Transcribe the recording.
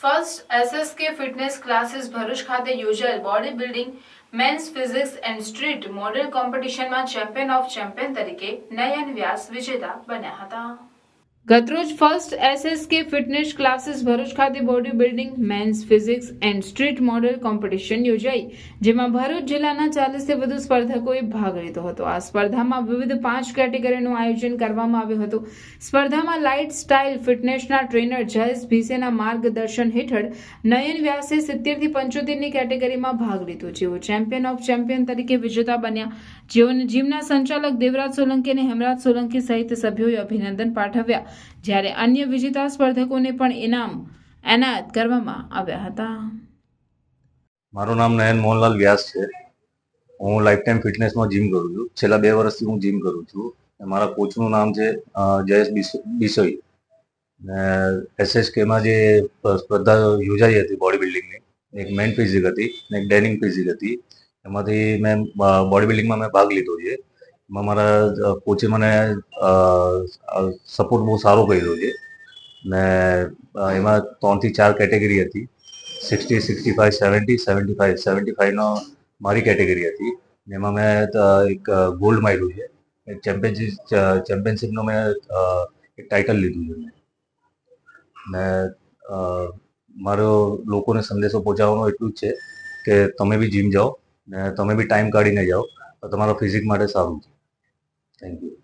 First SSK fitness classes Bharuch ખાતે યોજાયેલ body building men's physics and street model કોમ્પિટિશનમાં champion of champion તરીકે નયન વ્યાસ વિજેતા બન્યા હતા. ગતરોજ first SSK fitness classes Bharuch ખાતે body building men's physics and street model competition યોજાઈ, જેમાં ભરૂચ જિલ્લાના 40થી વધુ સ્પર્ધકોએ ભાગ લીધો હતો. આ સ્પર્ધામાં વિવિધ 5 કેટેગરીનું આયોજન કરવામાં આવ્યું હતું. સ્પર્ધામાં લાઇટ સ્ટાઇલ ફિટનેસના ટ્રેનર જયેશ ભીસેના માર્ગદર્શન હેઠળ નયન વ્યાસે 70થી 75ની કેટેગરીમાં ભાગ લીધો, જેઓ ચેમ્પિયન ઓફ ચેમ્પિયન તરીકે વિજેતા બન્યા. જેઓને જીમના સંચાલક દેવરાજ સોલંકી અને હેમરાજ સોલંકી સહિત સભ્યોએ અભિનંદન પાઠવ્યા, જ્યારે અન્ય વિજેતા સ્પર્ધકોને પણ ઇનામ એનાયત કરવામાં આવ્યા હતા. મારું નામ નયન મોહનલાલ વ્યાસ છે. હું લાઈફ ટાઈમ ફિટનેસમાં જીમ કરું છું. છેલ્લા 2 વર્ષથી હું જીમ કરું છું. મારા કોચનું નામ છે જયેશ બિસોઈ. એસએસકેમાં જે સ્પર્ધા યોજાઈ હતી બોડી બિલ્ડિંગની, એક મેન ફિઝિક હતી અને એક ડેનિંગ ફિઝિક હતી. એમાંથી મેં બોડી બિલ્ડિંગમાં મેં ભાગ લીધો છે. એમાં મારા કોચે મને સપોર્ટ બહુ સારો કર્યો છે. ને એમાં 3 થી 4 કેટેગરી હતી. 60, 65, 70, 75. 75નો મારી કેટેગરી હતી. એમાં મેં એક ગોલ્ડ માર્યું છે. એક ચેમ્પિયનશિપનો મેં એક ટાઇટલ લીધું છે. ને મારો લોકોને સંદેશો પહોંચાડવાનો એટલું જ છે કે તમે બી જીમ જાઓ ને તમે બી ટાઈમ કાઢીને જાઓ તો તમારા ફિઝિક માટે સારું છે. Thank you.